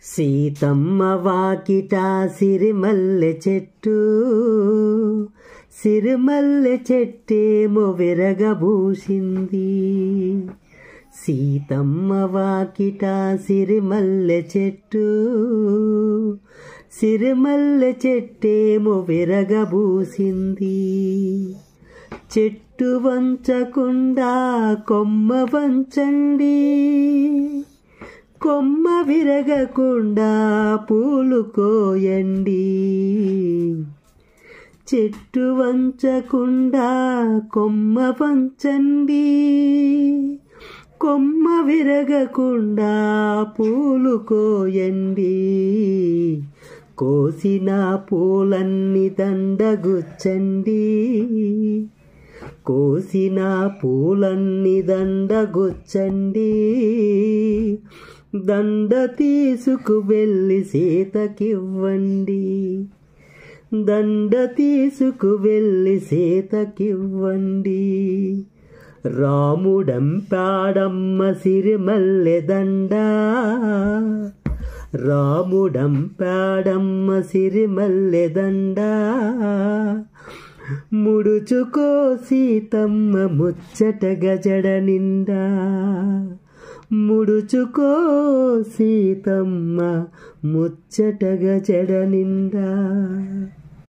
సీతమ్మ వాకిట సిరిమల్లె చెట్టు, సిరిమల్లె చెట్టేమో విరగబూసింది. సీతమ్మ వాకిట సిరిమల్లె చెట్టు, సిరిమల్లె చెట్టేమో విరగబూసింది. చెట్టు వంచకుండా కొమ్మ వంచండి, కొమ్మ విరగకుండా పూలు కోయండి. చెట్టు వంచకుండా కొమ్మ వంచండి, కొమ్మ విరగకుండా పూలు కోయండి. కోసిన పూలన్నీ దండగుచ్చండి, కోసిన పూలన్నీ దండగుచ్చండి. దండ తీసుకు వెళ్ళి సీతకివ్వండి, దండ తీసుకు వెళ్ళి సీతకివ్వండి. రాముడంపాడమ్మ సిరిమల్లె దండ, రాముడంపాడమ్మ సిరిమల్లె దండ. ముడుచుకో సీతమ్మ ముచ్చటగా జడ నిండా, ముడుచుకో సీతమ్మ ముచ్చటగా జడ నిండా.